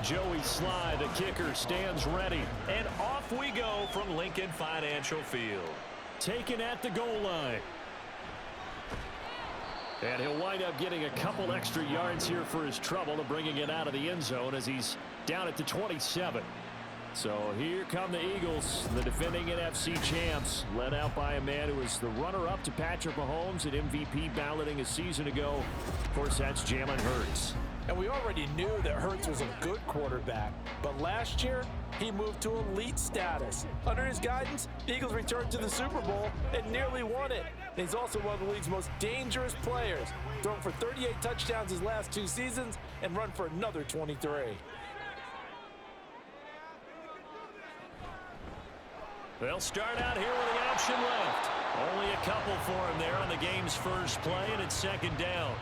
Joey Sly, the kicker, stands ready. And off we go from Lincoln Financial Field. Taken at the goal line. And he'll wind up getting a couple extra yards here for his trouble and bringing it out of the end zone as he's down at the 27. So here come the Eagles, the defending NFC champs, led out by a man who was the runner-up to Patrick Mahomes at MVP balloting a season ago. Of course, that's Jalen Hurts. And we already knew that Hurts was a good quarterback, but last year he moved to elite status. Under his guidance, the Eagles returned to the Super Bowl and nearly won it. And he's also one of the league's most dangerous players, thrown for 38 touchdowns his last 2 seasons and run for another 23. They'll start out here with the option left. Only a couple for him there on the game's first play, and it's second down.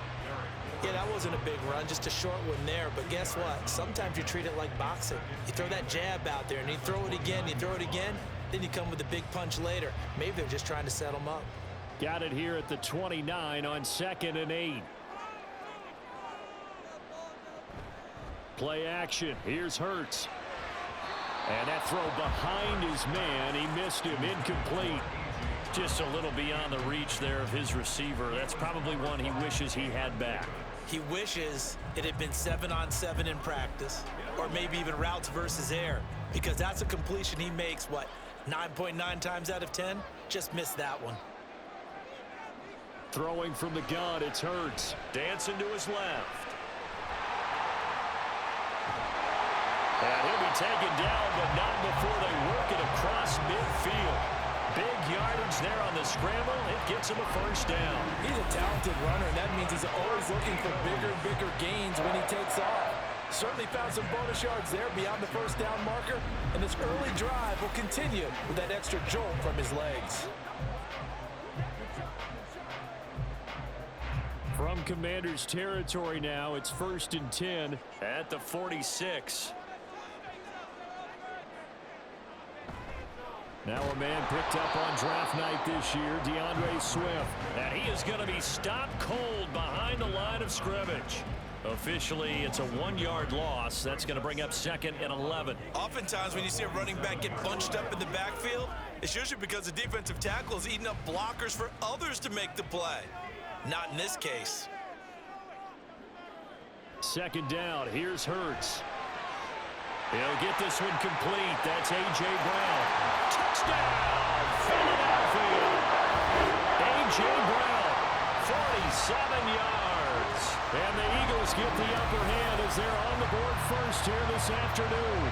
Yeah, that wasn't a big run, just a short one there. But guess what? Sometimes you treat it like boxing. You throw that jab out there, and you throw it again, then you come with a big punch later. Maybe they're just trying to set them up. Got it here at the 29 on 2nd and 8. Play action. Here's Hurts. And that throw behind his man. He missed him. Incomplete. Just a little beyond the reach there of his receiver. That's probably one he wishes he had back. He wishes it had been 7-on-7 in practice, or maybe even routes versus air, because that's a completion he makes, 9.9 times out of 10? Just missed that one. Throwing from the gun, it's Hurts. Dancing to his left. And he'll be taken down, but not before they work it across midfield. Big yardage there on the scramble. It gets him a first down. He's a talented runner, and that means he's always looking for bigger and bigger gains when he takes off. Certainly found some bonus yards there beyond the first down marker, and this early drive will continue with that extra jolt from his legs. From Commanders territory now, it's 1st and 10 at the 46. Now a man picked up on draft night this year, DeAndre Swift. And he is going to be stopped cold behind the line of scrimmage. Officially, it's a 1-yard loss. That's going to bring up 2nd and 11. Oftentimes when you see a running back get bunched up in the backfield, it's usually because the defensive tackle is eating up blockers for others to make the play. Not in this case. 2nd down. Here's Hurts. He'll get this one complete. That's A.J. Brown. Touchdown, Philadelphia. A.J. Brown, 47 yards. And the Eagles get the upper hand as they're on the board first here this afternoon.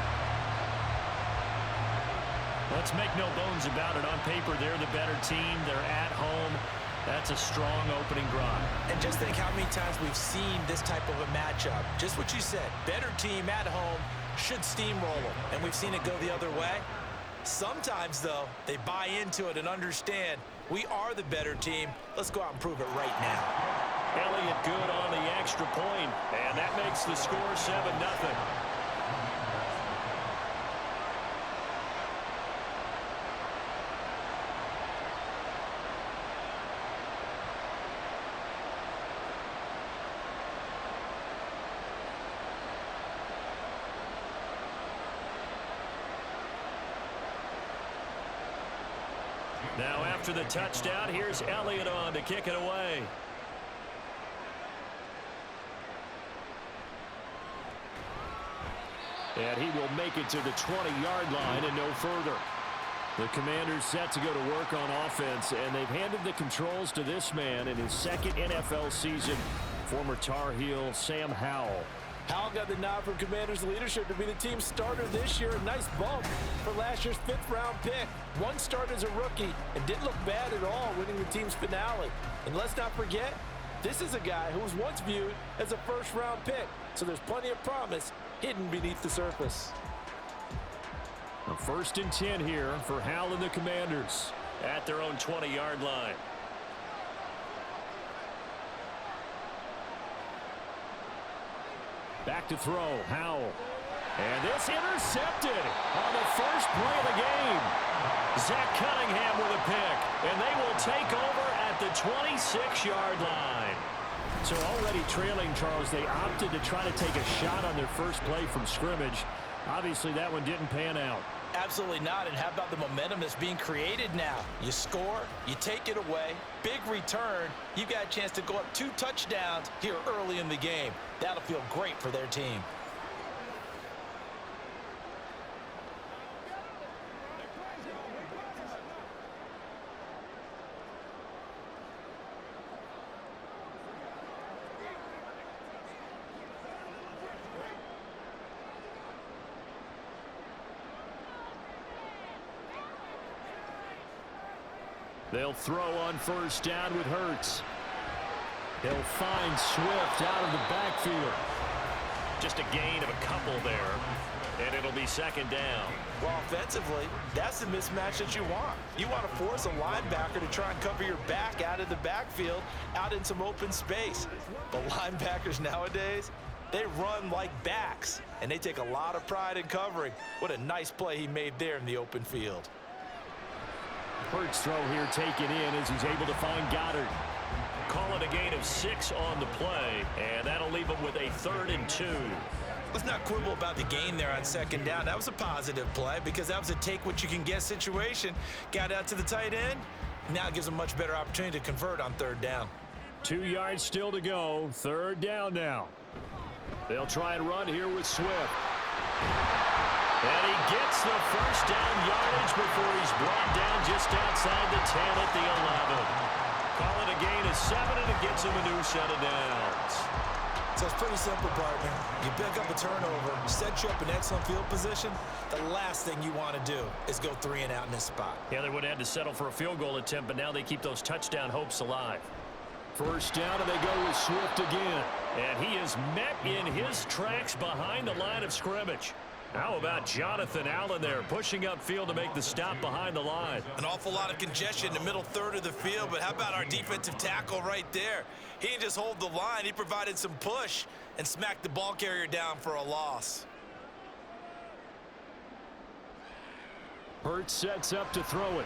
Let's make no bones about it. On paper, they're the better team. They're at home. That's a strong opening drive. And just think how many times we've seen this type of a matchup. Just what you said, better team at home should steamroll them. And we've seen it go the other way. Sometimes, though, they buy into it and understand we are the better team. Let's go out and prove it right now. Elliott good on the extra point, and that makes the score 7-0. Now after the touchdown, here's Elliott on to kick it away. And he will make it to the 20-yard line and no further. The Commanders set to go to work on offense, and they've handed the controls to this man in his 2nd NFL season, former Tar Heel Sam Howell. Howell got the nod from Commanders leadership to be the team's starter this year. A nice bump for last year's 5th-round pick. One start as a rookie and didn't look bad at all, winning the team's finale. And let's not forget, this is a guy who was once viewed as a 1st-round pick. So there's plenty of promise hidden beneath the surface. A 1st and 10 here for Howell and the Commanders at their own 20-yard line. Back to throw, Howell. And this intercepted on the first play of the game. Zach Cunningham with a pick, and they will take over at the 26-yard line. So already trailing, Charles, they opted to try to take a shot on their first play from scrimmage. Obviously, that one didn't pan out. Absolutely not. And how about the momentum that's being created now? You score, you take it away, big return. You've got a chance to go up 2 touchdowns here early in the game. That'll feel great for their team. They'll throw on first down with Hurts. He'll find Swift out of the backfield. Just a gain of a couple there, and it'll be second down. Well, offensively, that's the mismatch that you want. You want to force a linebacker to try and cover your back out of the backfield, out in some open space. But linebackers nowadays, they run like backs, and they take a lot of pride in covering. What a nice play he made there in the open field. Hurts throw here taken in as he's able to find Goddard. Call it a gain of 6 on the play, and that'll leave him with a 3rd and 2. Let's not quibble about the gain there on second down. That was a positive play because that was a take-what-you-can-get situation. Got out to the tight end. Now it gives him a much better opportunity to convert on 3rd down. 2 yards still to go. 3rd down now. They'll try and run here with Swift. And he gets the first down yardage before he's brought down just outside the 10 at the 11. Call it a gain of 7, and it gets him a new set of downs. So it's pretty simple, partner. You pick up a turnover, set you up in excellent field position. The last thing you want to do is go 3 and out in this spot. Yeah, they would have had to settle for a field goal attempt, but now they keep those touchdown hopes alive. First down, and they go with Swift again. And he is met in his tracks behind the line of scrimmage. How about Jonathan Allen there, pushing upfield to make the stop behind the line? An awful lot of congestion in the middle third of the field, but how about our defensive tackle right there? He didn't just hold the line, he provided some push and smacked the ball carrier down for a loss. Hurts sets up to throw it.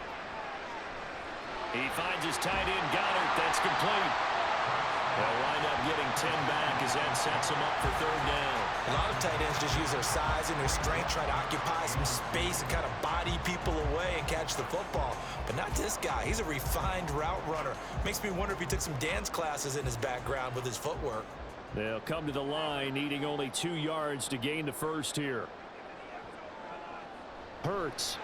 He finds his tight end, Goddard. That's complete. They'll wind up getting 10 back as that sets him up for 3rd down. A lot of tight ends just use their size and their strength, try to occupy some space and kind of body people away and catch the football. But not this guy. He's a refined route runner. Makes me wonder if he took some dance classes in his background with his footwork. They'll come to the line, needing only 2 yards to gain the first here. Hurts.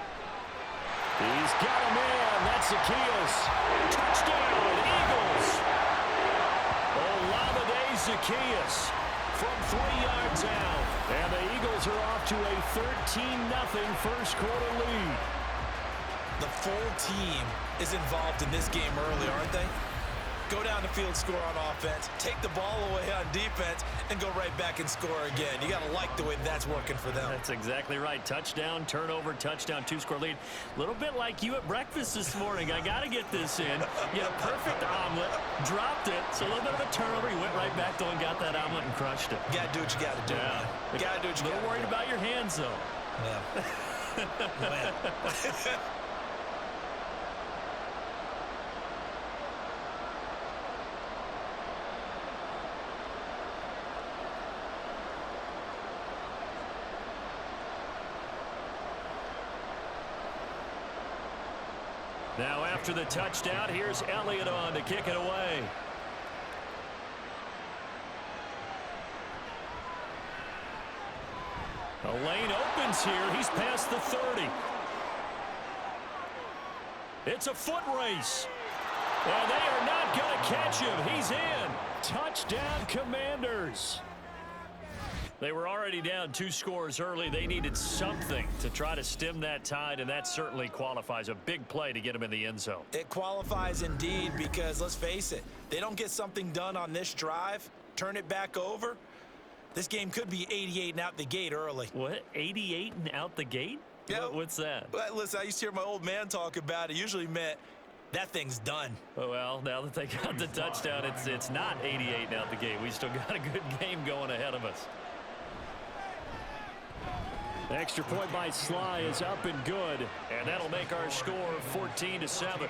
He's got a man. That's Zacchaeus. Touchdown, Eagles. Olamide Zacchaeus from 3 yards out. And the Eagles are off to a 13-0 first quarter lead. The full team is involved in this game early, aren't they? Go down the field, score on offense, take the ball away on defense, and go right back and score again. You got to like the way that's working for them. That's exactly right. Touchdown, turnover, touchdown, 2-score lead. A little bit like you at breakfast this morning. I got to get this in. You had a perfect omelet, dropped it, so a little bit of a turnover. You went right back, though, and got that omelet and crushed it. You got to do what you got to do. Yeah. You got to do what you got to do. A little worried about your hands, though. Yeah. Man. Now after the touchdown, here's Elliott on to kick it away. The lane opens here. He's past the 30. It's a foot race. And they are not going to catch him. He's in. Touchdown, Commanders. They were already down 2 scores early. They needed something to try to stem that tide, and that certainly qualifies. A big play to get them in the end zone. It qualifies indeed because, let's face it, they don't get something done on this drive, turn it back over, this game could be 88 and out the gate early. What? 88 and out the gate? Yeah. What's that? Well, listen, I used to hear my old man talk about it. Usually meant that thing's done. Well, now that they got the touchdown, it's not 88 and out the gate. We still got a good game going ahead of us. The extra point by Sly is up and good, and that'll make our score 14-7.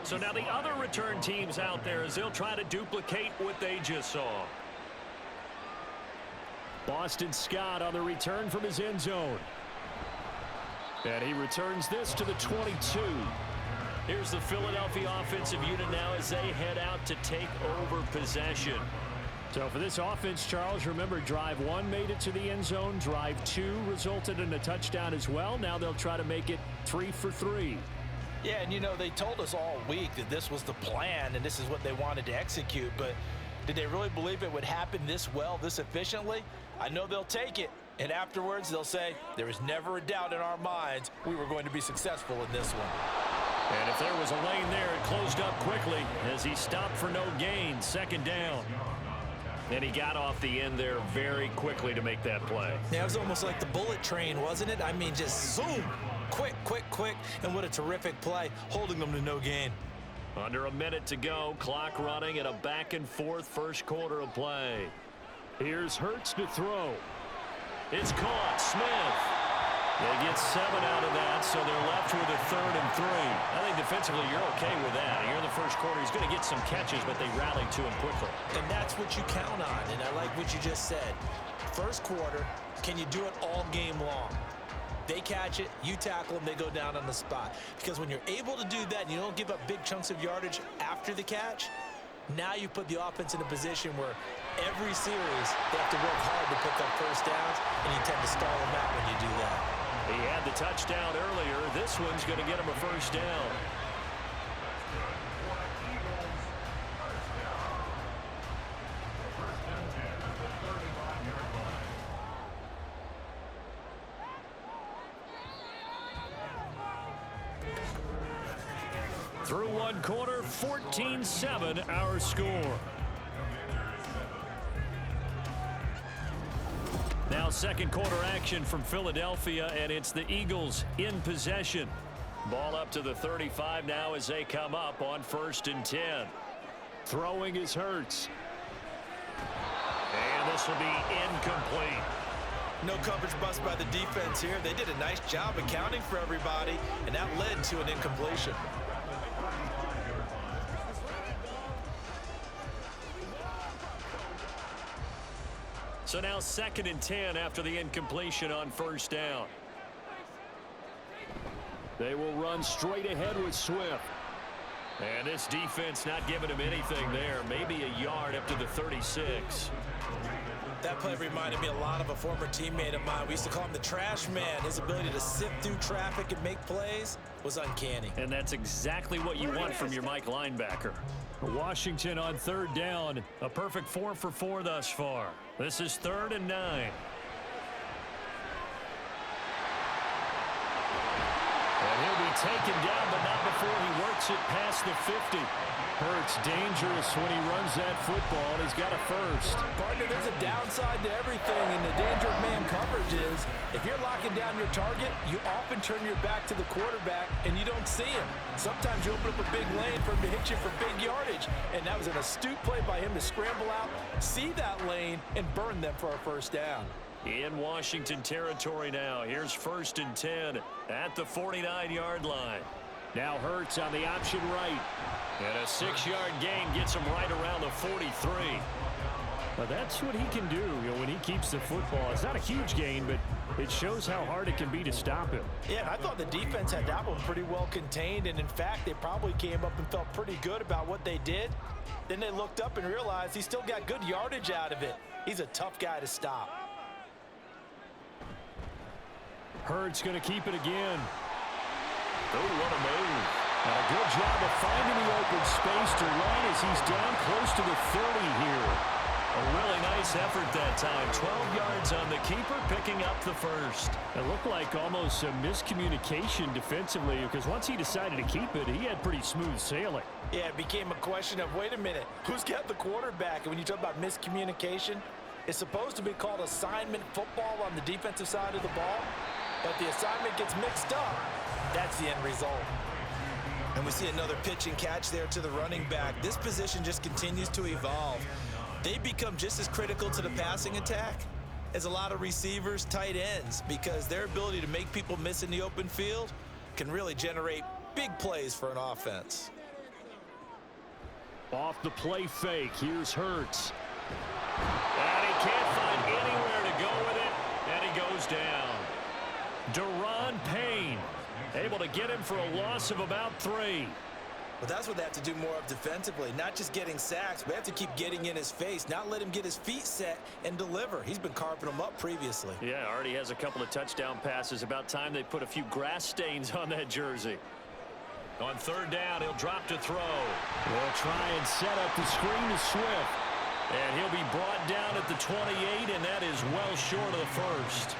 So now the other return teams out there as they'll try to duplicate what they just saw. Boston Scott on the return from his end zone. And he returns this to the 22. Here's the Philadelphia offensive unit now as they head out to take over possession. So for this offense, Charles, remember drive 1 made it to the end zone. Drive 2 resulted in a touchdown as well. Now they'll try to make it 3 for 3. Yeah, and you know, they told us all week that this was the plan and this is what they wanted to execute, but did they really believe it would happen this well, this efficiently? I know they'll take it, and afterwards they'll say, there was never a doubt in our minds we were going to be successful in this one. And if there was a lane there, it closed up quickly as he stopped for no gain. Second down. And he got off the end there very quickly to make that play. Yeah, it was almost like the bullet train, wasn't it? I mean, just zoom. Quick, quick, quick. And what a terrific play, holding them to no gain. Under a minute to go, clock running, and a back-and-forth first quarter of play. Here's Hurts to throw. It's caught. Smith. They get 7 out of that, so they're left with a 3rd and 3. I think defensively you're okay with that. Here in the first quarter, he's going to get some catches, but they rallied to him quickly. And that's what you count on, and I like what you just said. First quarter, can you do it all game long? They catch it, you tackle them, they go down on the spot. Because when you're able to do that and you don't give up big chunks of yardage after the catch, now you put the offense in a position where every series they have to work hard to pick up first downs, and you tend to stall them out when you do that. He had the touchdown earlier. This one's going to get him a first down. Through one quarter, 14-7 our score. Now second quarter action from Philadelphia, and it's the Eagles in possession. Ball up to the 35 now as they come up on 1st and 10. Throwing is Hurts. And this will be incomplete. No coverage bust by the defense here. They did a nice job accounting for everybody, and that led to an incompletion. So now 2nd and 10 after the incompletion on 1st down. They will run straight ahead with Swift. And this defense not giving him anything there. Maybe a yard up to the 36. That play reminded me a lot of a former teammate of mine. We used to call him the trash man. His ability to sift through traffic and make plays was uncanny. And that's exactly what you want from your Mike linebacker. Washington on 3rd down. A perfect 4 for 4 thus far. This is 3rd and 9. And he'll be taken down, but not before he works it past the 50. Hurts dangerous when he runs that football, and he's got a first. Partner, there's a downside to everything, and the danger of man coverage is if you're locking down your target, you often turn your back to the quarterback, and you don't see him. Sometimes you open up a big lane for him to hit you for big yardage, and that was an astute play by him to scramble out, see that lane, and burn them for a first down. In Washington territory now. Here's 1st and 10 at the 49-yard line. Now Hurts on the option right. And a 6-yard gain gets him right around the 43. Well, that's what he can do, when he keeps the football. It's not a huge gain, but it shows how hard it can be to stop him. Yeah, and I thought the defense had that one pretty well contained, and in fact, they probably came up and felt pretty good about what they did. Then they looked up and realized he still got good yardage out of it. He's a tough guy to stop. Hurts going to keep it again. Oh, what a move. And a good job of finding the open space to run as he's down close to the 30 here. A really nice effort that time. 12 yards on the keeper, picking up the first. It looked like almost a miscommunication defensively because once he decided to keep it, he had pretty smooth sailing. Yeah, it became a question of, wait a minute, who's got the quarterback? And when you talk about miscommunication, it's supposed to be called assignment football on the defensive side of the ball, but the assignment gets mixed up. That's the end result. And we see another pitch and catch there to the running back. This position just continues to evolve. They become just as critical to the passing attack as a lot of receivers, tight ends, because their ability to make people miss in the open field can really generate big plays for an offense. Off the play fake, here's Hurts. And he can't find anywhere to go with it, and he goes down. Daron Payne able to get him for a loss of about 3. But that's what they have to do more of defensively, not just getting sacks, but have to keep getting in his face, not let him get his feet set and deliver. He's been carving them up previously. Yeah, already has a couple of touchdown passes. About time they put a few grass stains on that jersey. On 3rd down, he'll drop to throw. They'll try and set up the screen to Swift. And he'll be brought down at the 28, and that is well short of the first.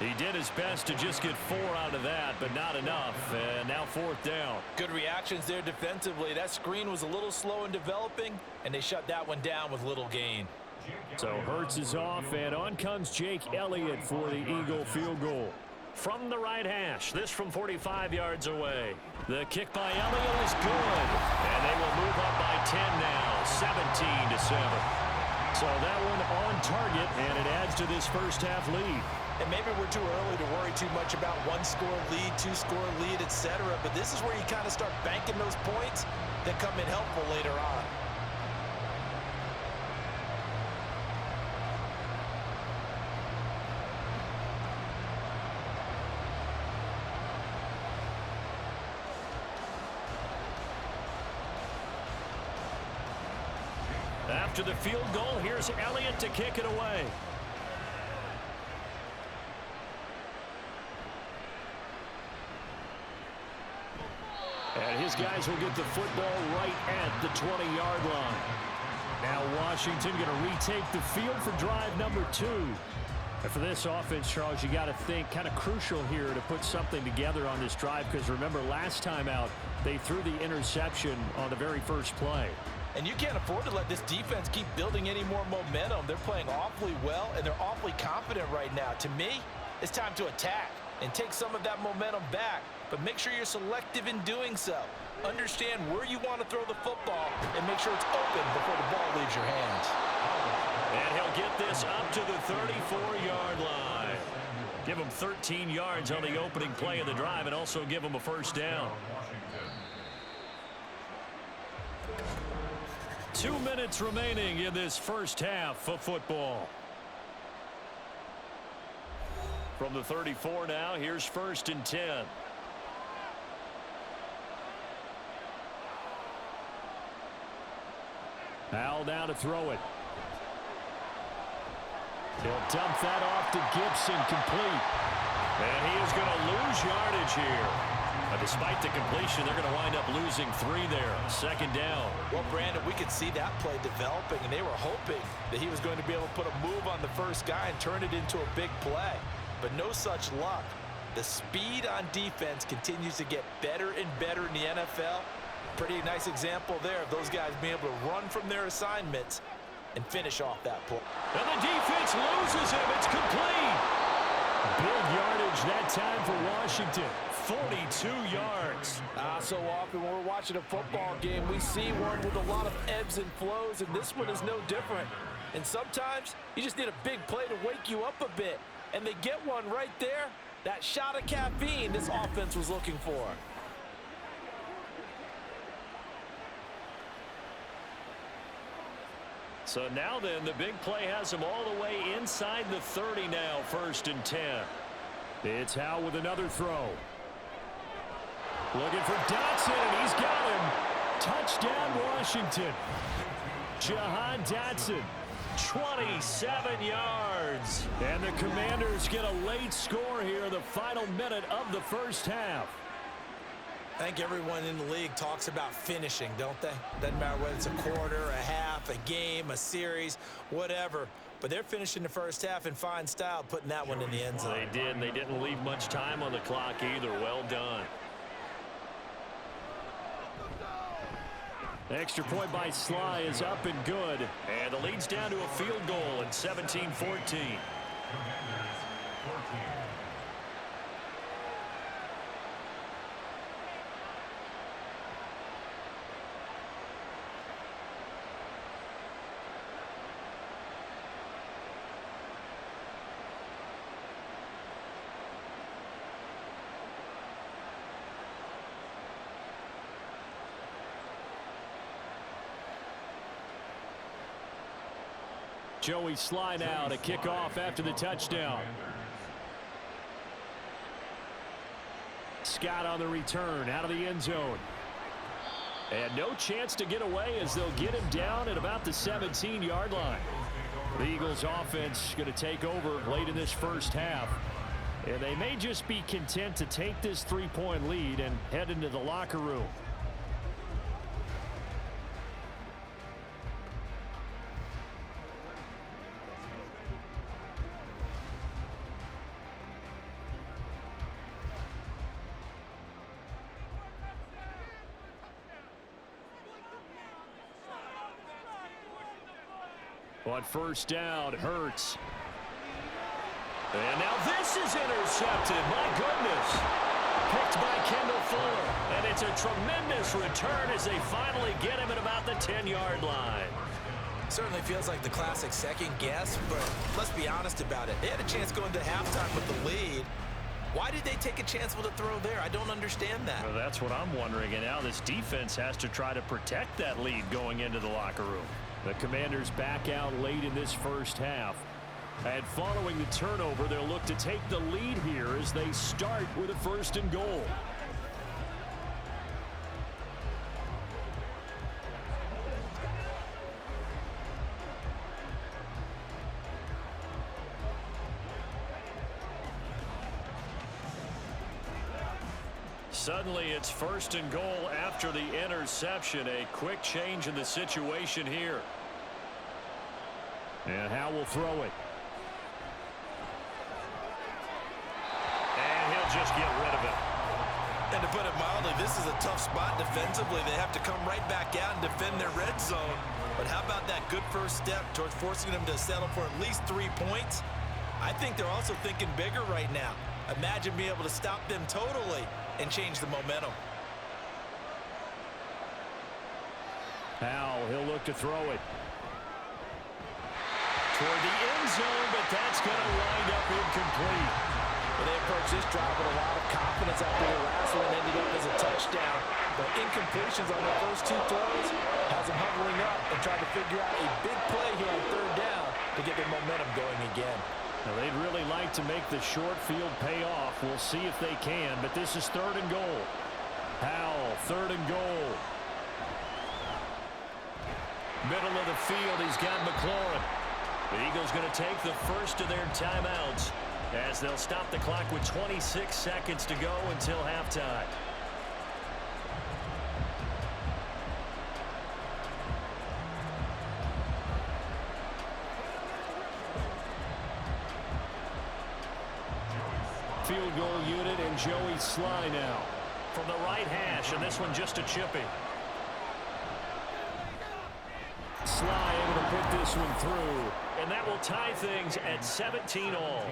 He did his best to just get 4 out of that, but not enough. And now 4th down. Good reactions there defensively. That screen was a little slow in developing, and they shut that one down with little gain. So Hurts is off, and on comes Jake Elliott for the Eagle field goal. From the right hash, this from 45 yards away. The kick by Elliott is good, and they will move up by 10 now, 17-7. So that one on target, and it adds to this first half lead. And maybe we're too early to worry too much about 1-score lead, 2-score lead, etc. But this is where you kind of start banking those points that come in helpful later on. After the field goal, here's Elliott to kick it away. And his guys will get the football right at the 20-yard line. Now Washington going to retake the field for drive number 2. And for this offense, Charles, you got to think kind of crucial here to put something together on this drive, because remember last time out they threw the interception on the very first play. And you can't afford to let this defense keep building any more momentum. They're playing awfully well, and they're awfully confident right now. To me, it's time to attack and take some of that momentum back. But make sure you're selective in doing so. Understand where you want to throw the football and make sure it's open before the ball leaves your hands. And he'll get this up to the 34-yard line. Give him 13 yards on the opening play of the drive and also give him a first down. 2 minutes remaining in this first half of football. From the 34 now, here's 1st and 10. Al now to throw it. He'll dump that off to Gibson, complete. And he is going to lose yardage here. Despite the completion, they're going to wind up losing 3 there. 2nd down. Well, Brandon, we could see that play developing, and they were hoping that he was going to be able to put a move on the first guy and turn it into a big play. But no such luck. The speed on defense continues to get better and better in the NFL. Pretty nice example there of those guys being able to run from their assignments and finish off that play. And the defense loses him. It's complete. Big yardage that time for Washington. 42 yards. So often when we're watching a football game, we see one with a lot of ebbs and flows, and this one is no different. And sometimes you just need a big play to wake you up a bit. And they get one right there. That shot of caffeine this offense was looking for. So now then, the big play has him all the way inside the 30 now, 1st and 10. It's Howe with another throw. Looking for Dotson, and he's got him. Touchdown, Washington. Jahan Dotson, 27 yards. And the Commanders get a late score here in the final minute of the first half. I think everyone in the league talks about finishing, don't they? Doesn't matter whether it's a quarter, a half, a game, a series, whatever. But they're finishing the first half in fine style, putting that one in the end zone. They did, and they didn't leave much time on the clock either. Well done. Extra point by Sly is up and good. And the lead's down to a field goal at 17-14. Joey Sly now to kick off after the touchdown. Scott on the return out of the end zone. And no chance to get away as they'll get him down at about the 17-yard line. The Eagles offense going to take over late in this first half. And they may just be content to take this 3-point lead and head into the locker room. On first down, Hurts. And now this is intercepted. My goodness. Picked by Kendall Fuller. And it's a tremendous return as they finally get him at about the 10-yard line. Certainly feels like the classic second guess, but let's be honest about it. They had a chance going to halftime with the lead. Why did they take a chance with a throw there? I don't understand that. Well, that's what I'm wondering. And now this defense has to try to protect that lead going into the locker room. The Commanders back out late in this first half. And following the turnover, they'll look to take the lead here as they start with a 1st and goal. Suddenly it's 1st and goal after the interception. A quick change in the situation here. And Howe will throw it. And he'll just get rid of it. And to put it mildly, this is a tough spot defensively. They have to come right back out and defend their red zone. But how about that good first step towards forcing them to settle for at least 3 points? I think they're also thinking bigger right now. Imagine being able to stop them totally and change the momentum. Howe, he'll look to throw it. Toward the end zone, but that's going to wind up incomplete. Well, they approached this drive with a lot of confidence after the last one ended up as a touchdown. But incompletions on their first 2 throws has them huddling up and trying to figure out a big play here on 3rd down to get their momentum going again. Now, they'd really like to make the short field pay off. We'll see if they can, but this is 3rd and goal. Howell, 3rd and goal. Middle of the field, he's got McLaurin. The Eagles going to take the first of their timeouts as they'll stop the clock with 26 seconds to go until halftime. Field goal unit and Joey Sly now from the right hash, and this one just a chippy. Sly able to put this one through, and that will tie things at 17-all.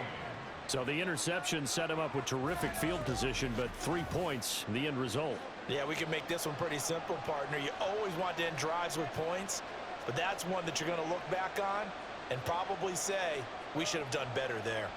So the interception set him up with terrific field position, but 3 points, the end result. Yeah, we can make this one pretty simple, partner. You always want to end drives with points, but that's one that you're going to look back on and probably say, we should have done better there.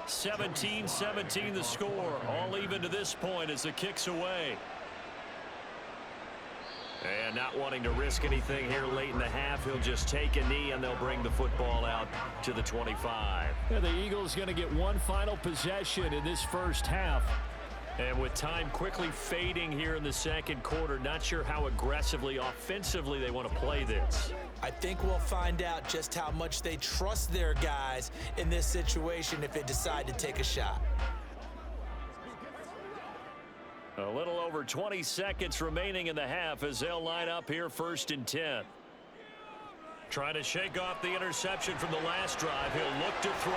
(17-17) the score, all even to this point as the kick's away. And not wanting to risk anything here late in the half, he'll just take a knee and they'll bring the football out to the 25. And the Eagles going to get one final possession in this first half. And with time quickly fading here in the second quarter, not sure how aggressively, offensively they want to play this. I think we'll find out just how much they trust their guys in this situation if they decide to take a shot. A little over 20 seconds remaining in the half as they'll line up here 1st and 10. Trying to shake off the interception from the last drive. He'll look to throw.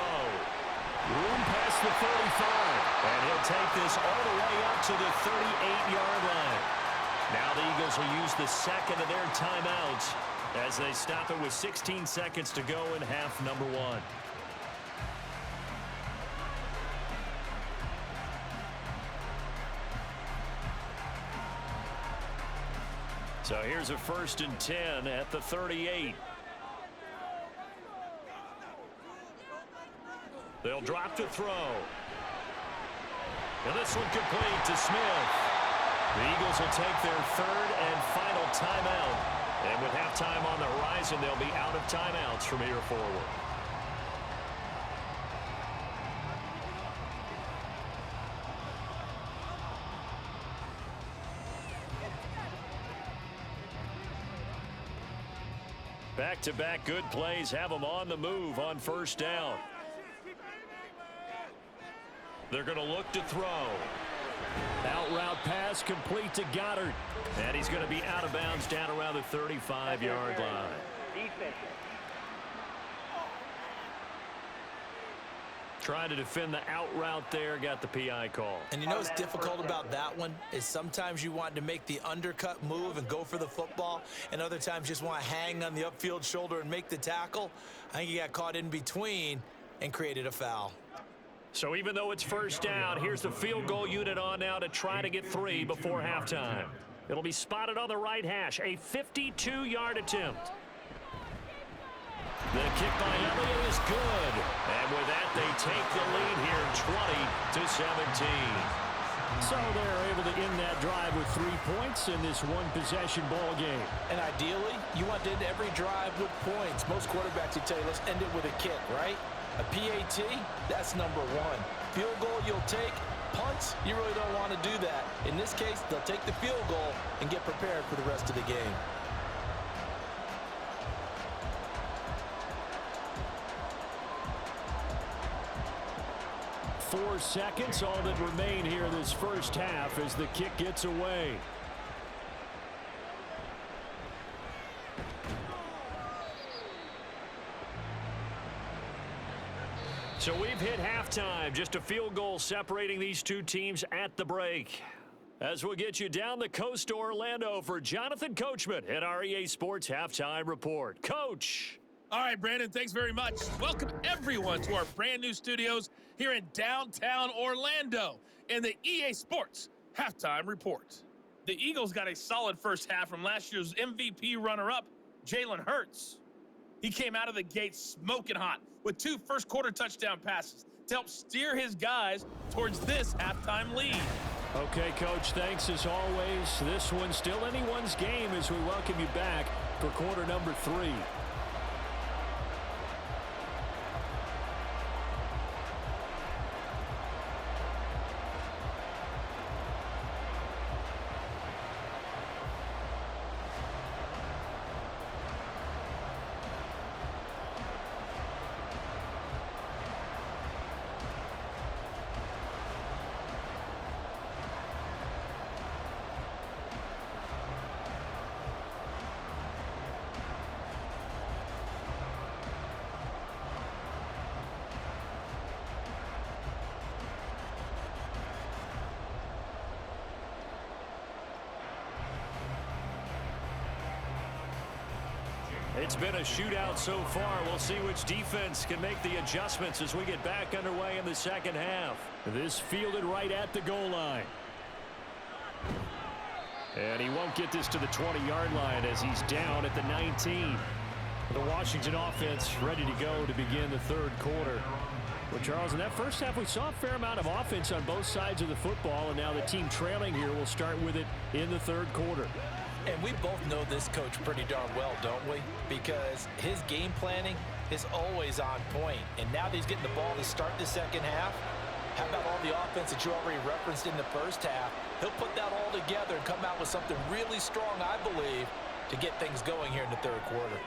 Room past the 35. And he'll take this all the way up to the 38-yard line. Now the Eagles will use the second of their timeouts as they stop it with 16 seconds to go in half number 1. So here's a 1st and 10 at the 38. They'll drop to throw. And this one complete to Smith. The Eagles will take their 3rd and final timeout. And with halftime on the horizon, they'll be out of timeouts from here forward. Back-to-back good plays have them on the move on 1st down. They're going to look to throw. Out route pass complete to Goddard. And he's going to be out of bounds down around the 35-yard line. Trying to defend the out route there, got the PI call. And you know what's difficult about that one is sometimes you want to make the undercut move and go for the football, and other times just want to hang on the upfield shoulder and make the tackle. I think he got caught in between and created a foul. So even though it's 1st down, here's the field goal unit on now to try to get 3 before halftime. It'll be spotted on the right hash, a 52-yard attempt. The kick by Elliott is good. And with that, they take the lead here 20-17. So they're able to end that drive with 3 points in this one-possession ball game. And ideally, you want to end every drive with points. Most quarterbacks would tell you, let's end it with a kick, right? A PAT, that's number 1. Field goal you'll take. Punts, you really don't want to do that. In this case, they'll take the field goal and get prepared for the rest of the game. 4 seconds, all that remain here this 1st half as the kick gets away. So we've hit halftime. Just a field goal separating these two teams at the break. As we'll get you down the coast to Orlando for Jonathan Coachman at our EA Sports Halftime Report. Coach. All right, Brandon, thanks very much. Welcome, everyone, to our brand-new studios here in downtown Orlando in the EA Sports Halftime Report. The Eagles got a solid 1st half from last year's MVP runner-up, Jalen Hurts. He came out of the gate smoking hot with 2 first-quarter touchdown passes to help steer his guys towards this halftime lead. Okay, Coach, thanks as always. This one's still anyone's game as we welcome you back for quarter number 3. It's been a shootout so far. We'll see which defense can make the adjustments as we get back underway in the 2nd half. This fielded right at the goal line. And he won't get this to the 20-yard line as he's down at the 19. The Washington offense ready to go to begin the 3rd quarter. Well, Charles, in that 1st half, we saw a fair amount of offense on both sides of the football, and now the team trailing here will start with it in the 3rd quarter. And we both know this coach pretty darn well, don't we? Because his game planning is always on point. And now that he's getting the ball to start the 2nd half, how about all the offense that you already referenced in the 1st half? He'll put that all together and come out with something really strong, I believe, to get things going here in the 3rd quarter.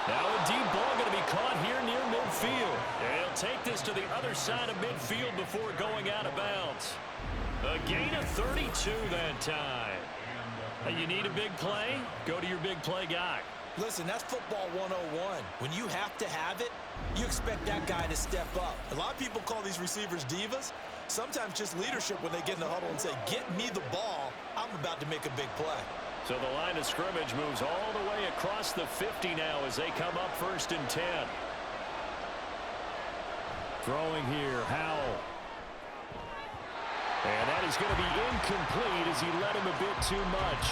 Now a deep ball going to be caught here near midfield. And he'll take this to the other side of midfield before going out of bounds. A gain of 32 that time. You need a big play? Go to your big play guy. Listen, that's football 101. When you have to have it, you expect that guy to step up. A lot of people call these receivers divas. Sometimes just leadership when they get in the huddle and say, get me the ball, I'm about to make a big play. So the line of scrimmage moves all the way across the 50 now as they come up 1st and 10. Throwing here, Howell. And that is going to be incomplete as he led him a bit too much.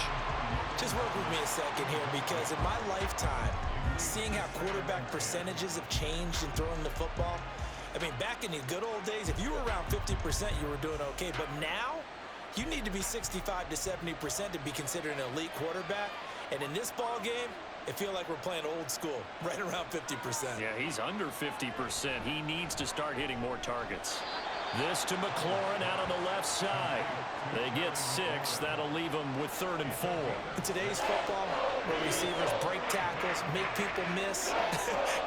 Just work with me a second here, because in my lifetime, seeing how quarterback percentages have changed in throwing the football, I mean, back in the good old days, if you were around 50%, you were doing okay. But now, you need to be 65 to 70% to be considered an elite quarterback. And in this ball game, it feels like we're playing old school, right around 50%. Yeah, he's under 50%. He needs to start hitting more targets. This to McLaurin out on the left side. They get 6. That'll leave them with 3rd and 4. In today's football, where receivers break tackles, make people miss,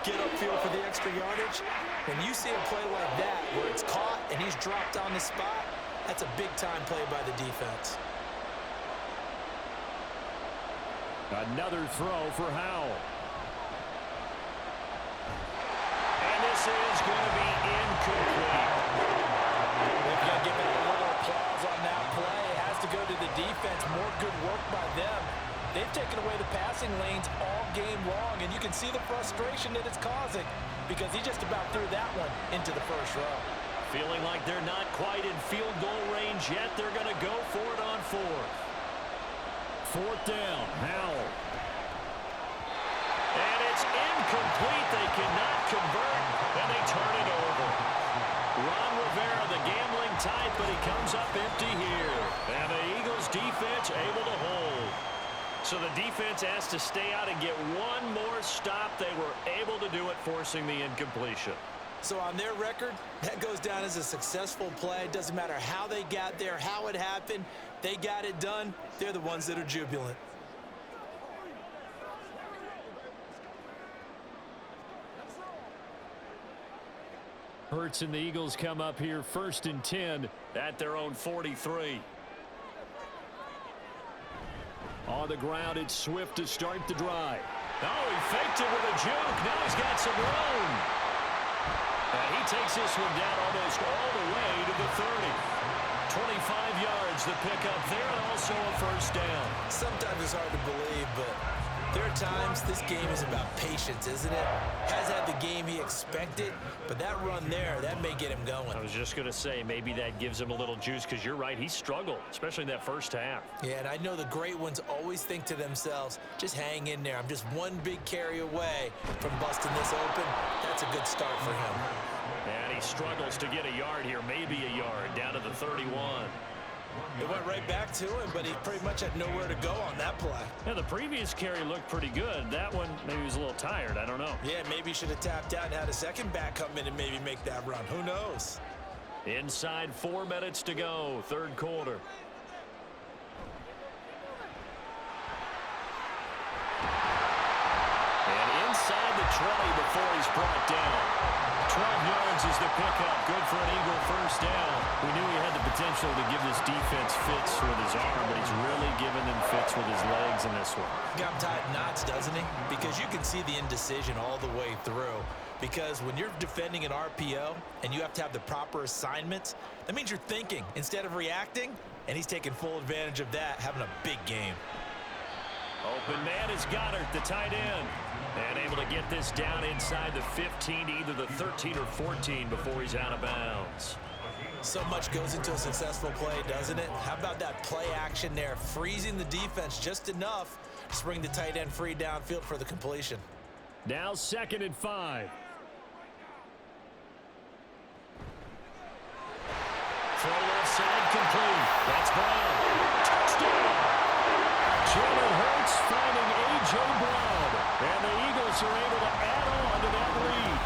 get upfield for the extra yardage, when you see a play like that where it's caught and he's dropped on the spot, that's a big-time play by the defense. Another throw for Howell. And this is going to be incomplete. They've got to give it a little applause on that play. It has to go to the defense. More good work by them. They've taken away the passing lanes all game long, and you can see the frustration that it's causing because he just about threw that one into the first row. Feeling like they're not quite in field goal range yet. They're going to go for it on 4th. 4th down, Howell. And it's incomplete. They cannot convert, and they turn it over. Ron Rivera, the gambling type, but he comes up empty here. And the Eagles defense able to hold. So the defense has to stay out and get one more stop. They were able to do it, forcing the incompletion. So on their record, that goes down as a successful play. It doesn't matter how they got there, how it happened. They got it done. They're the ones that are jubilant. Hurts and the Eagles come up here 1st and 10 at their own 43. On the ground, it's Swift to start the drive. Oh, he faked it with a juke. Now he's got some room. And he takes this one down almost all the way to the 30. 25 yards the pickup there, and also a 1st down. Sometimes it's hard to believe, but there are times this game is about patience, isn't it? Has had the game he expected, but that run there, that may get him going. I was just going to say, maybe that gives him a little juice, because you're right, he struggled, especially in that first half. Yeah, and I know the great ones always think to themselves, just hang in there. I'm just one big carry away from busting this open. That's a good start for him. And he struggles to get a yard here, maybe a yard, down to the 31. It went right back to him, but he pretty much had nowhere to go on that play. Yeah, the previous carry looked pretty good. That one, maybe he was a little tired. I don't know. Yeah, maybe he should have tapped out and had a second back come in and maybe make that run. Who knows? Inside 4 minutes to go, 3rd quarter. And inside the 20 before he's brought down. 12 yards is the pickup. Good for an Eagle 1st down. We knew he had the potential to give this defense fits with his arm, but he's really giving them fits with his legs in this one. Got him tied in knots, doesn't he? Because you can see the indecision all the way through. Because when you're defending an RPO and you have to have the proper assignments, that means you're thinking instead of reacting, and he's taking full advantage of that, having a big game. Open man is Goddard, the tight end. And able to get this down inside the 15 to either the 13 or 14 before he's out of bounds. So much goes into a successful play, doesn't it? How about that play action there, freezing the defense just enough to bring the tight end free downfield for the completion. Now 2nd and 5. Throw left side complete. That's Brown. Touchdown! Jalen Hurts finding A.J. Brown. And the Eagles are able to add on to that lead.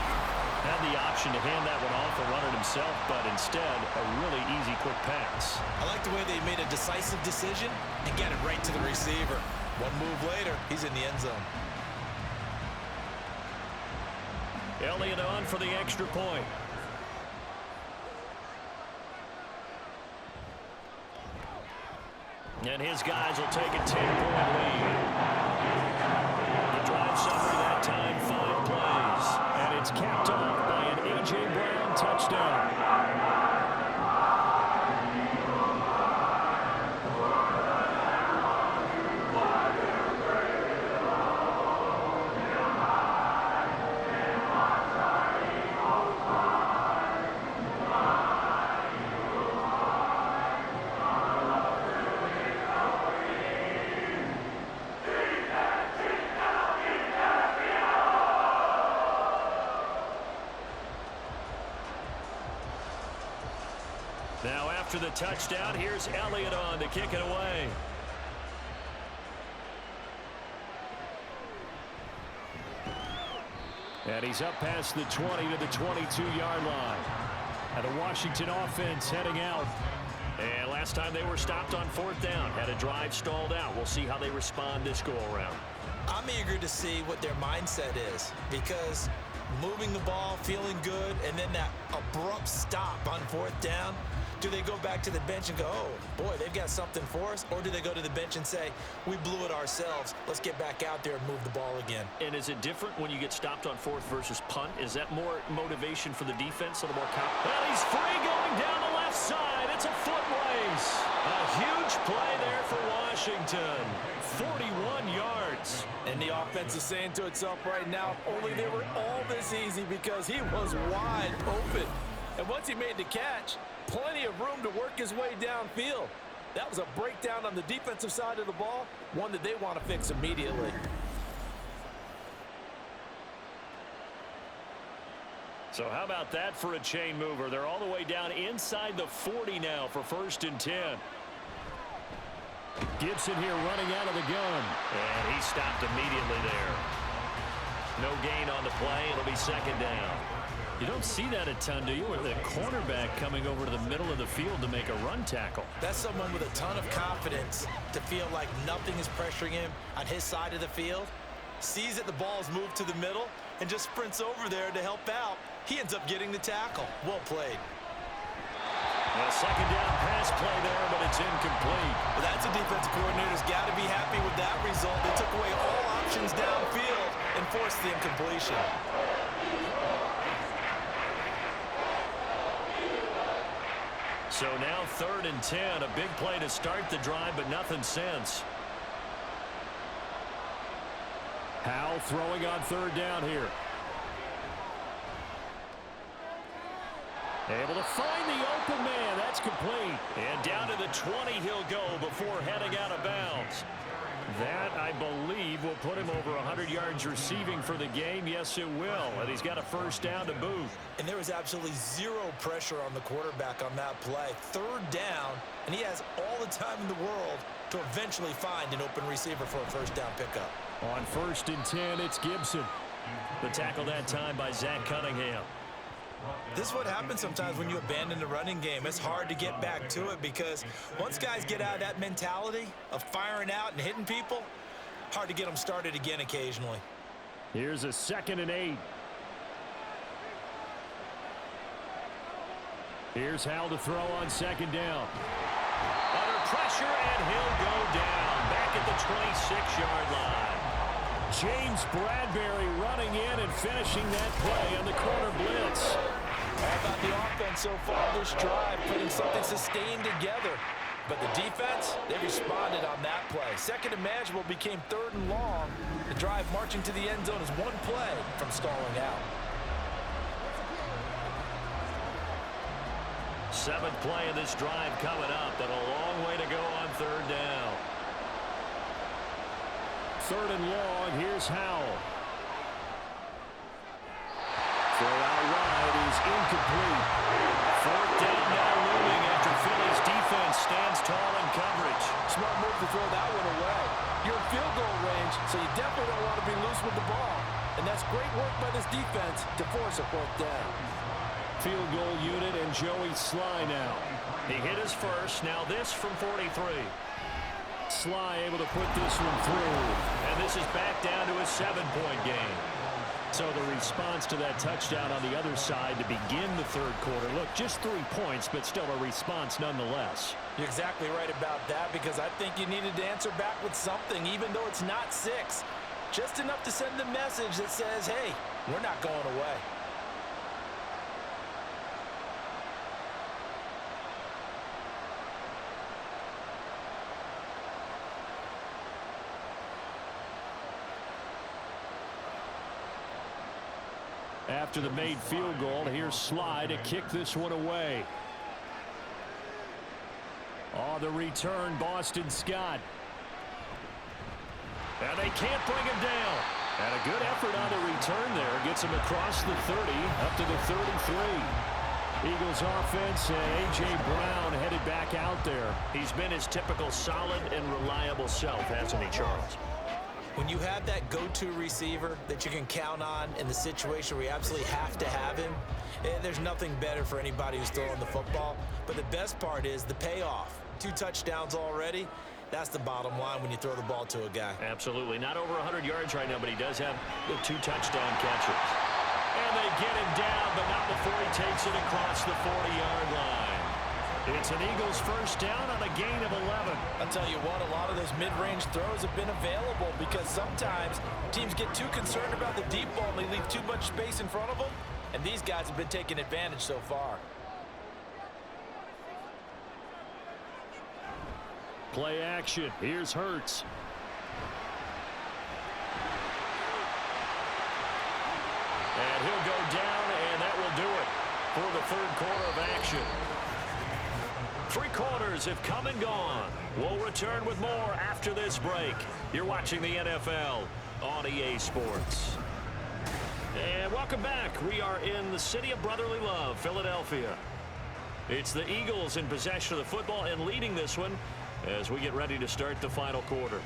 Had the option to hand that one off or run it himself, but instead, a really easy, quick pass. I like the way they made a decisive decision and get it right to the receiver. One move later, he's in the end zone. Elliott on for the extra point. And his guys will take a 10-point lead. The drive summary that time, 5 plays. And it's capped off by an A.J. Brown touchdown. Now after the touchdown, here's Elliott on to kick it away. And he's up past the 20 to the 22-yard line. And the Washington offense heading out. And last time they were stopped on 4th down, had a drive stalled out. We'll see how they respond this go-around. I'm eager to see what their mindset is, because moving the ball, feeling good, and then that abrupt stop on 4th down, do they go back to the bench and go, oh, boy, they've got something for us? Or do they go to the bench and say, we blew it ourselves, let's get back out there and move the ball again? And is it different when you get stopped on 4th versus punt? Is that more motivation for the defense, a little more confidence? Well, he's free going down the left side. It's a foot race. A huge play there for Washington. 41 yards. And the offense is saying to itself right now, if only they were all this easy, because he was wide open. And once he made the catch, plenty of room to work his way downfield. That was a breakdown on the defensive side of the ball, one that they want to fix immediately. So how about that for a chain mover? They're all the way down inside the 40 now for 1st and 10. Gibson here running out of the gun. And he stopped immediately there. No gain on the play. It'll be 2nd down. You don't see that a ton, do you? With a cornerback coming over to the middle of the field to make a run tackle. That's someone with a ton of confidence to feel like nothing is pressuring him on his side of the field. Sees that the ball's moved to the middle and just sprints over there to help out. He ends up getting the tackle. Well played. A 2nd down pass play there, but it's incomplete. Well, that's a defensive coordinator's got to be happy with that result. They took away all options downfield and forced the incompletion. So now 3rd and 10, a big play to start the drive, but nothing since. Howell throwing on 3rd down here. Able to find the open man. That's complete. And down to the 20 he'll go before heading out of bounds. That, I believe, will put him over 100 yards receiving for the game. Yes, it will. And he's got a 1st down to boot. And there was absolutely zero pressure on the quarterback on that play. 3rd down, and he has all the time in the world to eventually find an open receiver for a 1st down pickup. On 1st and 10, it's Gibson. The tackle that time by Zach Cunningham. This is what happens sometimes when you abandon the running game. It's hard to get back to it, because once guys get out of that mentality of firing out and hitting people, hard to get them started again occasionally. Here's a 2nd and 8. Here's Howell to throw on 2nd down. Under pressure, and he'll go down back at the 26-yard line. James Bradbury running in and finishing that play on the corner blitz. All about the offense so far this drive, putting something sustained together. But the defense, they responded on that play. 2nd and manageable became 3rd and long. The drive marching to the end zone is one play from stalling out. 7th play of this drive coming up, and a long way to go on 3rd down. 3rd and long, here's Howell. Throw out wide is incomplete. 4th down now looming after Philly's defense stands tall in coverage. Smart move to throw that one away. You're in field goal range, so you definitely don't want to be loose with the ball. And that's great work by this defense to force a 4th down. Field goal unit and Joey Sly now. He hit his first, now this from 43. Sly able to put this one through. And this is back down to a 7-point game. So the response to that touchdown on the other side to begin the 3rd quarter. Look, just 3 points, but still a response nonetheless. You're exactly right about that, because I think you needed to answer back with something, even though it's not 6. Just enough to send a message that says, hey, we're not going away. After the made field goal, here's Sly to kick this one away. On the return, Boston Scott. And they can't bring him down. And a good effort on the return there. Gets him across the 30, up to the 33. Eagles offense and A.J. Brown headed back out there. He's been his typical solid and reliable self, hasn't he, Charles? When you have that go-to receiver that you can count on in the situation where you absolutely have to have him, there's nothing better for anybody who's throwing the football. But the best part is the payoff. 2 touchdowns already. That's the bottom line when you throw the ball to a guy. Absolutely. Not over 100 yards right now, but he does have the 2 touchdown catches. And they get him down, but not before he takes it across the 40-yard line. It's an Eagles first down on a gain of 11. I'll tell you what, a lot of those mid-range throws have been available because sometimes teams get too concerned about the deep ball and they leave too much space in front of them, and these guys have been taking advantage so far. Play action. Here's Hurts. And he'll go down, and that will do it for the third quarter of action. 3 quarters have come and gone. We'll return with more after this break. You're watching the NFL on EA Sports. And welcome back. We are in the city of brotherly love, Philadelphia. It's the Eagles in possession of the football and leading this one as we get ready to start the final quarter.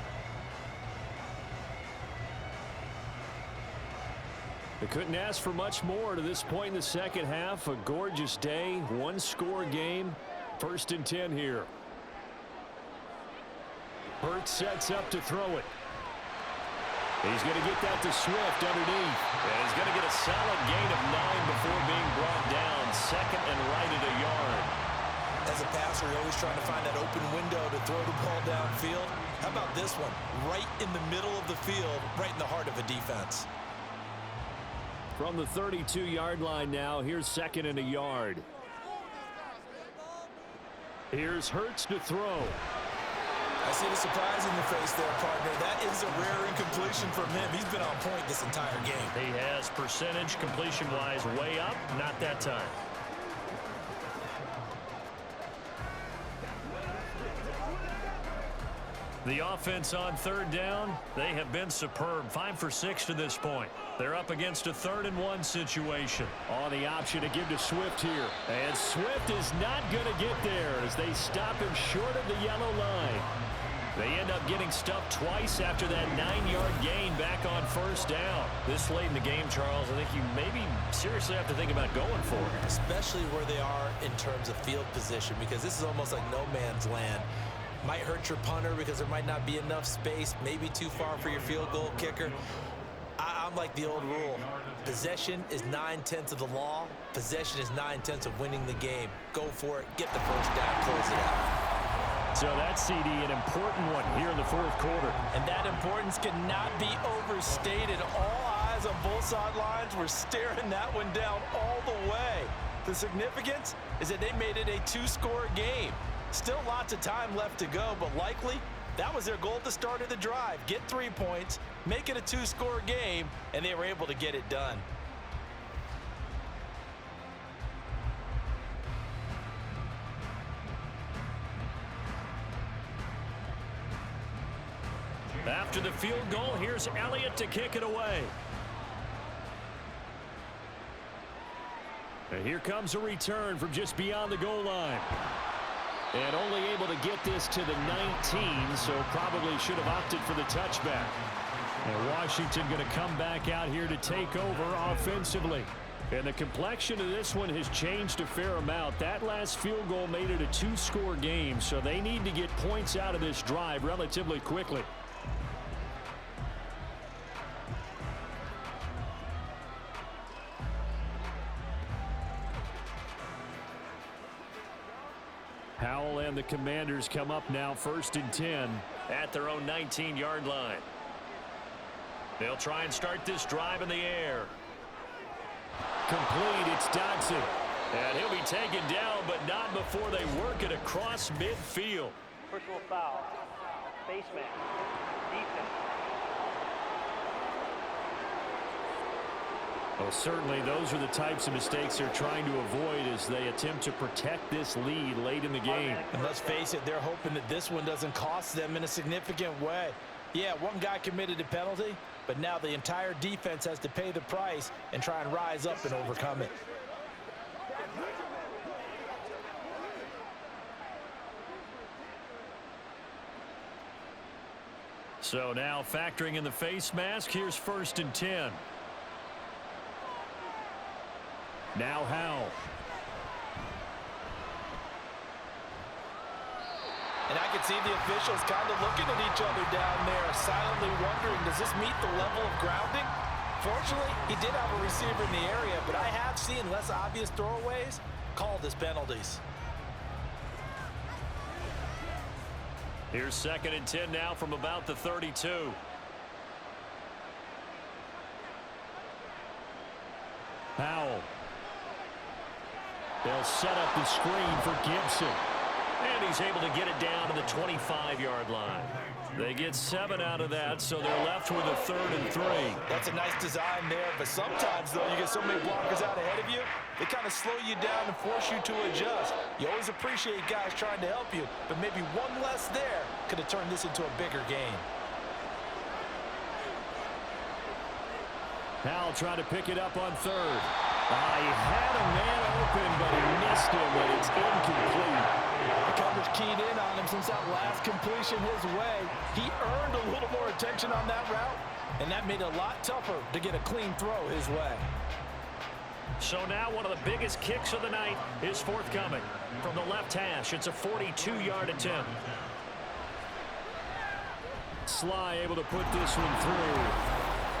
They couldn't ask for much more to this point in the second half. A gorgeous day, 1-score game. 1st and 10 here. Hurts sets up to throw it. He's going to get that to Swift underneath. And he's going to get a solid gain of 9 before being brought down. 2nd and right at a yard. As a passer, you're always trying to find that open window to throw the ball downfield. How about this one? Right in the middle of the field, right in the heart of a defense. From the 32-yard line now, here's 2nd and a yard. Here's Hurts to throw. I see the surprise in your face there, partner. That is a rare incompletion from him. He's been on point this entire game. He has percentage completion-wise way up. Not that time. The offense on 3rd down, they have been superb. 5 for 6 to this point. They're up against a 3rd and 1 situation. On the option to give to Swift here. And Swift is not going to get there as they stop him short of the yellow line. They end up getting stuffed twice after that 9-yard gain back on 1st down. This late in the game, Charles, I think you maybe seriously have to think about going for it. Especially where they are in terms of field position, because this is almost like no man's land. Might hurt your punter because there might not be enough space, maybe too far for your field goal kicker. I'm like the old rule. Possession is 9/10 of the law. Possession is 9/10 of winning the game. Go for it, get the first down, close it out. So that CD, an important one here in the 4th quarter. And that importance cannot be overstated. All eyes on both sidelines were staring that one down all the way. The significance is that they made it a 2-score game. Still lots of time left to go, but likely that was their goal at the start of the drive. Get 3 points, make it a 2-score game, and they were able to get it done. After the field goal, here's Elliott to kick it away. And here comes a return from just beyond the goal line. And only able to get this to the 19, so probably should have opted for the touchback. And Washington going to come back out here to take over offensively. And the complexion of this one has changed a fair amount. That last field goal made it a 2-score game, so they need to get points out of this drive relatively quickly. Howell and the Commanders come up now 1st and 10 At their own 19-yard line. They'll try and start this drive in the air. complete. It's Dodson. And he'll be taken down, but not before they work it across midfield. Personal foul. Face man. Defense. Well, certainly those are the types of mistakes they're trying to avoid as they attempt to protect this lead late in the game. And let's face it, they're hoping that this one doesn't cost them in a significant way. Yeah, one guy committed a penalty, but now the entire defense has to pay the price and try and rise up and overcome it. So now factoring in the face mask, here's 1st and 10. Now Howell. And I can see the officials kind of looking at each other down there, silently wondering, does this meet the level of grounding? Fortunately, he did have a receiver in the area, but I have seen less obvious throwaways called as penalties. Here's 2nd and 10 now from about the 32. Howell. They'll set up the screen for Gibson. And he's able to get it down to the 25-yard line. They get 7 out of that, so they're left with a 3rd and 3. That's a nice design there, but sometimes, though, you get so many blockers out ahead of you, they kind of slow you down and force you to adjust. You always appreciate guys trying to help you, but maybe one less there could have turned this into a bigger game. Howell trying to pick it up on 3rd. He had a man open, but he missed him, and it's incomplete. The coverage keyed in on him since that last completion his way. He earned a little more attention on that route, and that made it a lot tougher to get a clean throw his way. So now one of the biggest kicks of the night is forthcoming. From the left hash, it's a 42-yard attempt. Sly able to put this one through.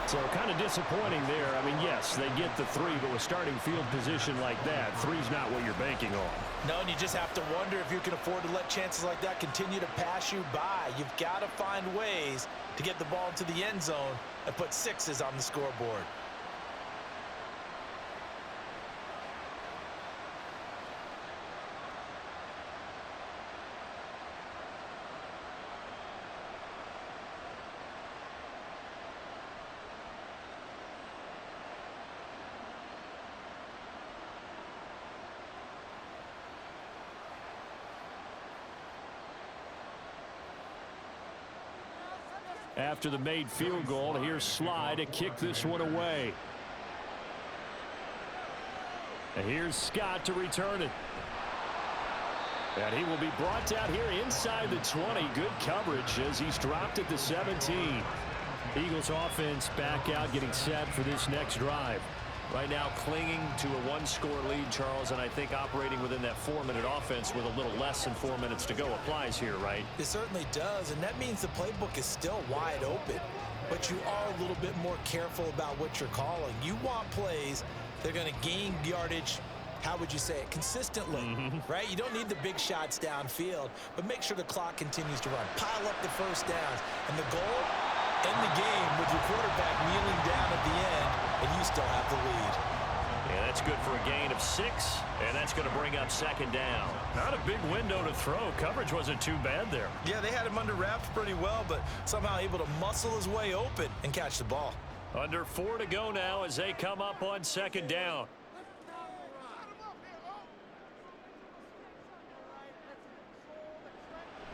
So kind of disappointing there. I mean, yes, they get the 3, but with starting field position like that, 3's not what you're banking on. No, and you just have to wonder if you can afford to let chances like that continue to pass you by. You've got to find ways to get the ball into the end zone and put 6s on the scoreboard. After the made field goal, here's Sly to kick this one away. And here's Scott to return it. And he will be brought down here inside the 20. Good coverage as he's dropped at the 17. Eagles offense back out, getting set for this next drive. Right now clinging to a 1-score lead, Charles, and I think operating within that 4-minute offense with a little less than 4 minutes to go applies here, right? It certainly does, and that means the playbook is still wide open. But you are a little bit more careful about what you're calling. You want plays that are going to gain yardage, how would you say it, consistently, right? You don't need the big shots downfield, but make sure the clock continues to run. Pile up the first downs, and the goal, end the game with your quarterback kneeling down at the end, and you still have the lead. Yeah, that's good for a gain of 6, and that's going to bring up 2nd down. Not a big window to throw. Coverage wasn't too bad there. Yeah, they had him under wraps pretty well, but somehow able to muscle his way open and catch the ball. Under 4 to go now as they come up on 2nd down.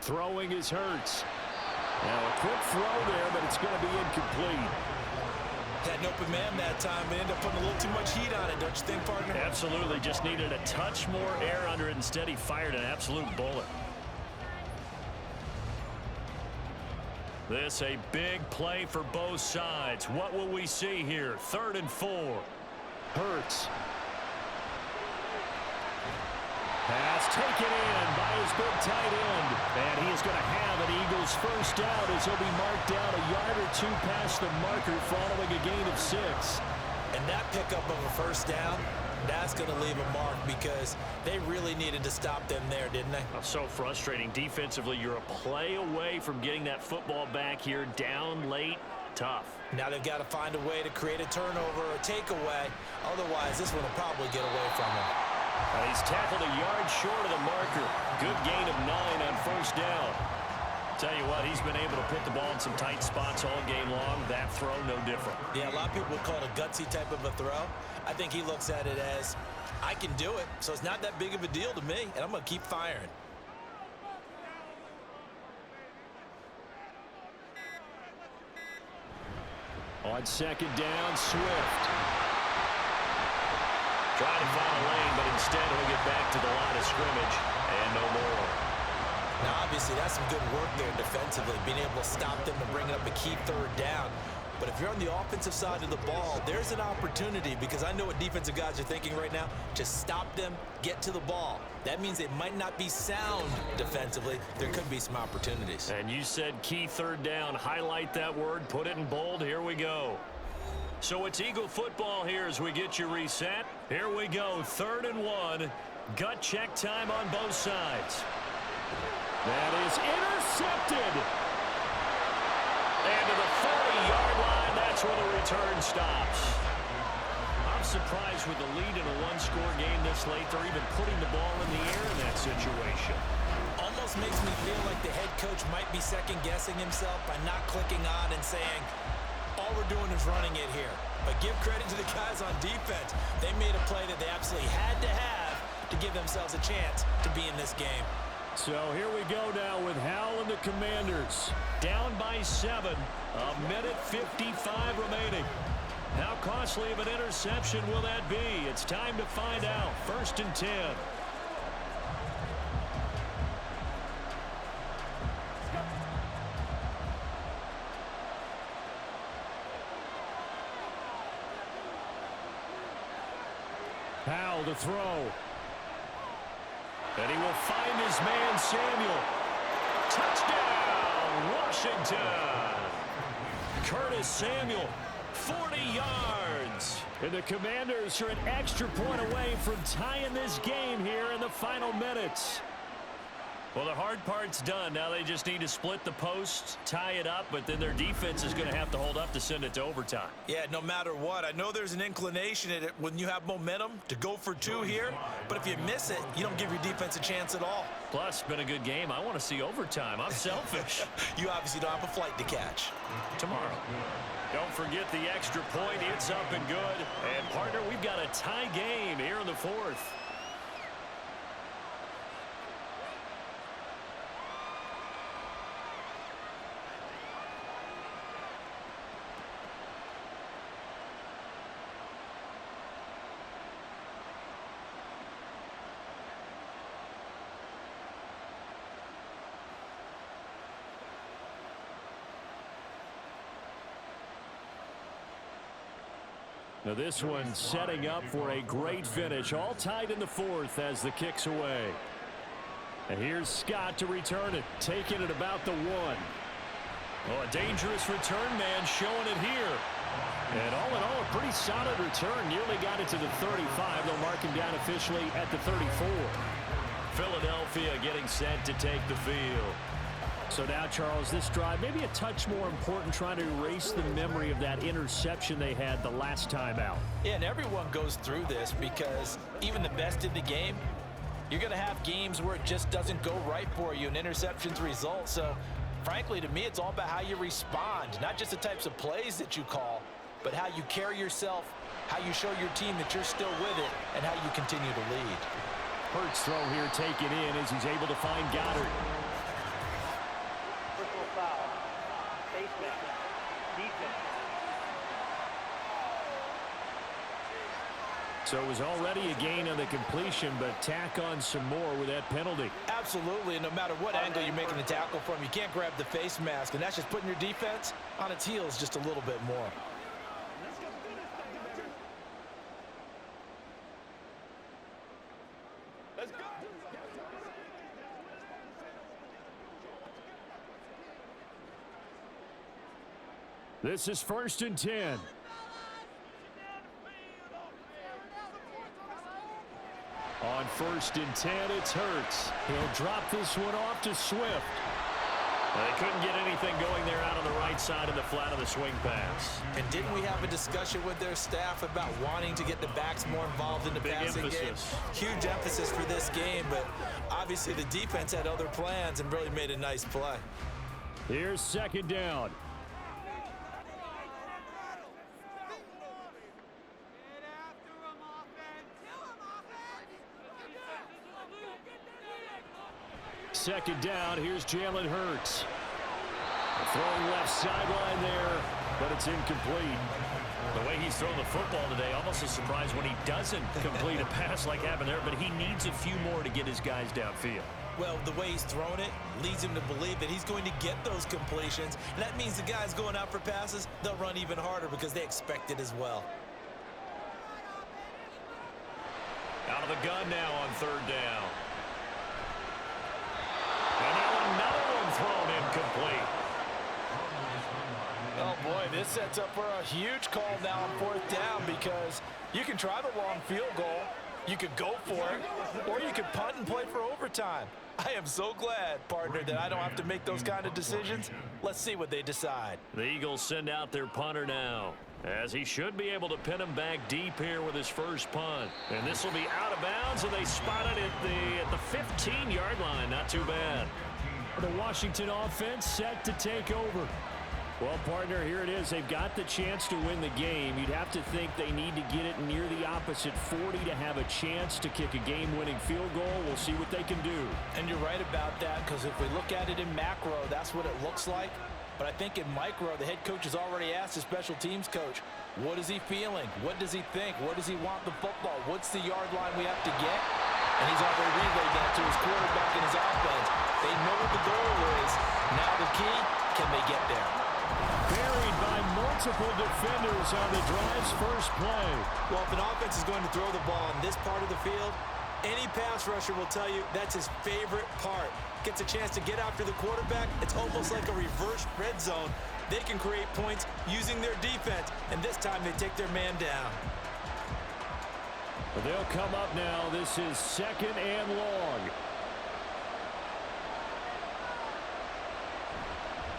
Throwing is Hurts. Now a quick throw there, but it's going to be incomplete. Had an open man that time, but ended up putting a little too much heat on it, don't you think, partner? Absolutely. Just needed a touch more air under it. Instead, he fired an absolute bullet. This a big play for both sides. What will we see here? 3rd and 4. Hurts. Pass taken in by his big tight end. And he is going to have an Eagles first down as he'll be marked down a yard or 2 past the marker following a gain of 6. And that pickup of a first down, that's going to leave a mark because they really needed to stop them there, didn't they? So frustrating. Defensively, you're a play away from getting that football back here down late. Tough. Now they've got to find a way to create a turnover or a takeaway. Otherwise, this one will probably get away from them. He's tackled a yard short of the marker. Good gain of 9 on first down. Tell you what, he's been able to put the ball in some tight spots all game long. That throw, no different. Yeah, a lot of people would call it a gutsy type of a throw. I think he looks at it as, I can do it, so it's not that big of a deal to me, and I'm going to keep firing. On 2nd down, Swift. Trying to find a lane, but instead he'll get back to the line of scrimmage and no more. Now, obviously, that's some good work there defensively, being able to stop them and bring up a key third down. But if you're on the offensive side of the ball, there's an opportunity, because I know what defensive guys are thinking right now. Just stop them, get to the ball. That means they might not be sound defensively. There could be some opportunities. And you said key third down. Highlight that word, put it in bold. Here we go. So it's Eagle football here as we get you reset. Here we go, 3rd and 1. Gut check time on both sides. That is intercepted. And to the 40-yard line, that's where the return stops. I'm surprised with the lead in a one-score game this late. They're even putting the ball in the air in that situation. Almost makes me feel like the head coach might be second-guessing himself by not clicking on and saying, all we're doing is running it here. But give credit to the guys on defense. They made a play that they absolutely had to have to give themselves a chance to be in this game. So here we go now with Howell and the Commanders. Down by 7. A minute 55 remaining. How costly of an interception will that be? It's time to find out. 1st and 10. Howell to throw. And he will find his man, Samuel. Touchdown, Washington. Curtis Samuel, 40 yards. And the Commanders are an extra point away from tying this game here in the final minutes. Well, the hard part's done. Now they just need to split the post, tie it up, but then their defense is going to have to hold up to send it to overtime. Yeah, no matter what. I know there's an inclination in it when you have momentum to go for 2 here, but if you miss it, you don't give your defense a chance at all. Plus, it's been a good game. I want to see overtime. I'm selfish. You obviously don't have a flight to catch. Tomorrow. Don't forget the extra point. It's up and good. And, partner, we've got a tie game here in the 4th. Now this one setting up for a great finish. All tied in the 4th as the kick's away. And here's Scott to return it. Taking it about the 1. Oh, a dangerous return man showing it here. And all in all, a pretty solid return. Nearly got it to the 35. They'll mark him down officially at the 34. Philadelphia getting set to take the field. So now, Charles, this drive maybe a touch more important, trying to erase the memory of that interception they had the last time out. Yeah, and everyone goes through this because even the best in the game, you're going to have games where it just doesn't go right for you and interceptions result. So, frankly, to me, it's all about how you respond, not just the types of plays that you call, but how you carry yourself, how you show your team that you're still with it, and how you continue to lead. Hurts throw here taken in as he's able to find Goddard. Personal foul. Baseman. Defense. So it was already a gain on the completion, but tack on some more with that penalty. Absolutely, and no matter what angle you're making the tackle from, you can't grab the face mask, and that's just putting your defense on its heels just a little bit more. Let's go. This is 1st and 10. On 1st and 10, it's Hurts. He'll drop this one off to Swift. They couldn't get anything going there out on the right side of the flat of the swing pass. And didn't we have a discussion with their staff about wanting to get the backs more involved in the passing game? Huge emphasis for this game, but obviously the defense had other plans and really made a nice play. Here's 2nd down. Second down, here's Jalen Hurts. Throwing left sideline there, but it's incomplete. The way he's thrown the football today, almost a surprise when he doesn't complete a pass like happened there, but he needs a few more to get his guys downfield. Well, the way he's thrown it leads him to believe that he's going to get those completions. And that means the guys going out for passes, they'll run even harder because they expect it as well. Out of the gun now on third down. And now another one thrown incomplete. Oh, boy, this sets up for a huge call now on fourth down because you can try the long field goal, you could go for it, or you could punt and play for overtime. I am so glad, partner, that I don't have to make those kind of decisions. Let's see what they decide. The Eagles send out their punter now, as he should be able to pin him back deep here with his first punt. And this will be out of bounds, and they spot it at the 15-yard line. Not too bad. The Washington offense set to take over. Well, partner, here it is. They've got the chance to win the game. You'd have to think they need to get it near the opposite 40 to have a chance to kick a game-winning field goal. We'll see what they can do. And you're right about that, because if we look at it in macro, that's what it looks like. But I think in micro, the head coach has already asked the special teams coach, what is he feeling? What does he think? Where does he want the football? What's the yard line we have to get? And he's already relayed that to his quarterback and his offense. They know what the goal is. Now the key, can they get there? Buried by multiple defenders on the drive's first play. Well, if an offense is going to throw the ball in this part of the field, any pass rusher will tell you that's his favorite part. Gets a chance to get after the quarterback. It's almost like a reverse red zone. They can create points using their defense, and this time they take their man down. They'll come up now. This is second and long.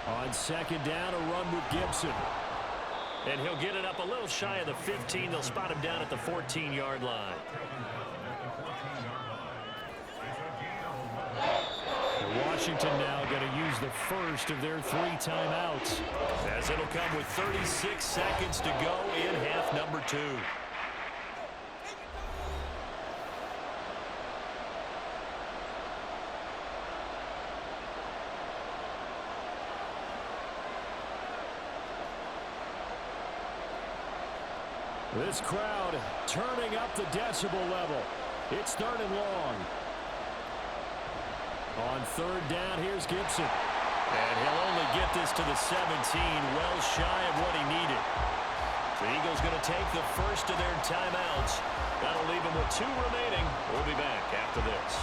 On second down, a run with Gibson. And he'll get it up a little shy of the 15. They'll spot him down at the 14-yard line. Washington now going to use the first of their 3 timeouts, as it'll come with 36 seconds to go in half number 2. This crowd turning up the decibel level. It's third and long. On third down, here's Gibson. And he'll only get this to the 17, well shy of what he needed. The Eagles going to take the first of their timeouts. That'll leave them with 2 remaining. We'll be back after this.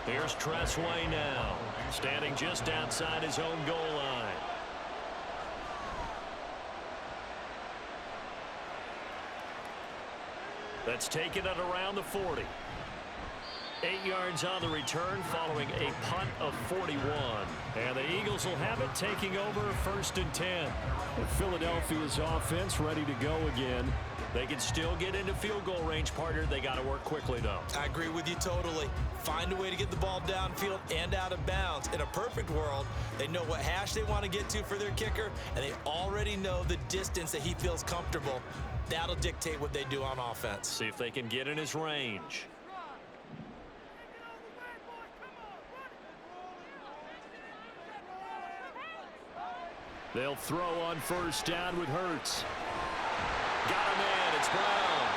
Here's Tressway now, standing just outside his own goal line. That's taken at around the 40. 8 yards on the return following a punt of 41. And the Eagles will have it taking over first and 10. And Philadelphia's offense ready to go again. They can still get into field goal range, partner. They got to work quickly, though. I agree with you totally. Find a way to get the ball downfield and out of bounds. In a perfect world, they know what hash they want to get to for their kicker, and they already know the distance that he feels comfortable. That'll dictate what they do on offense. See if they can get in his range. They'll throw on first down with Hurts. Got him in. It's Brown.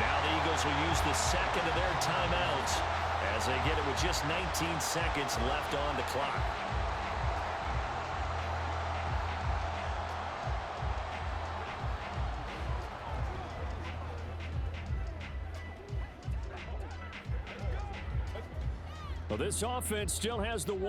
Now the Eagles will use the second of their timeouts as they get it with just 19 seconds left on the clock. Well, this offense still has the one.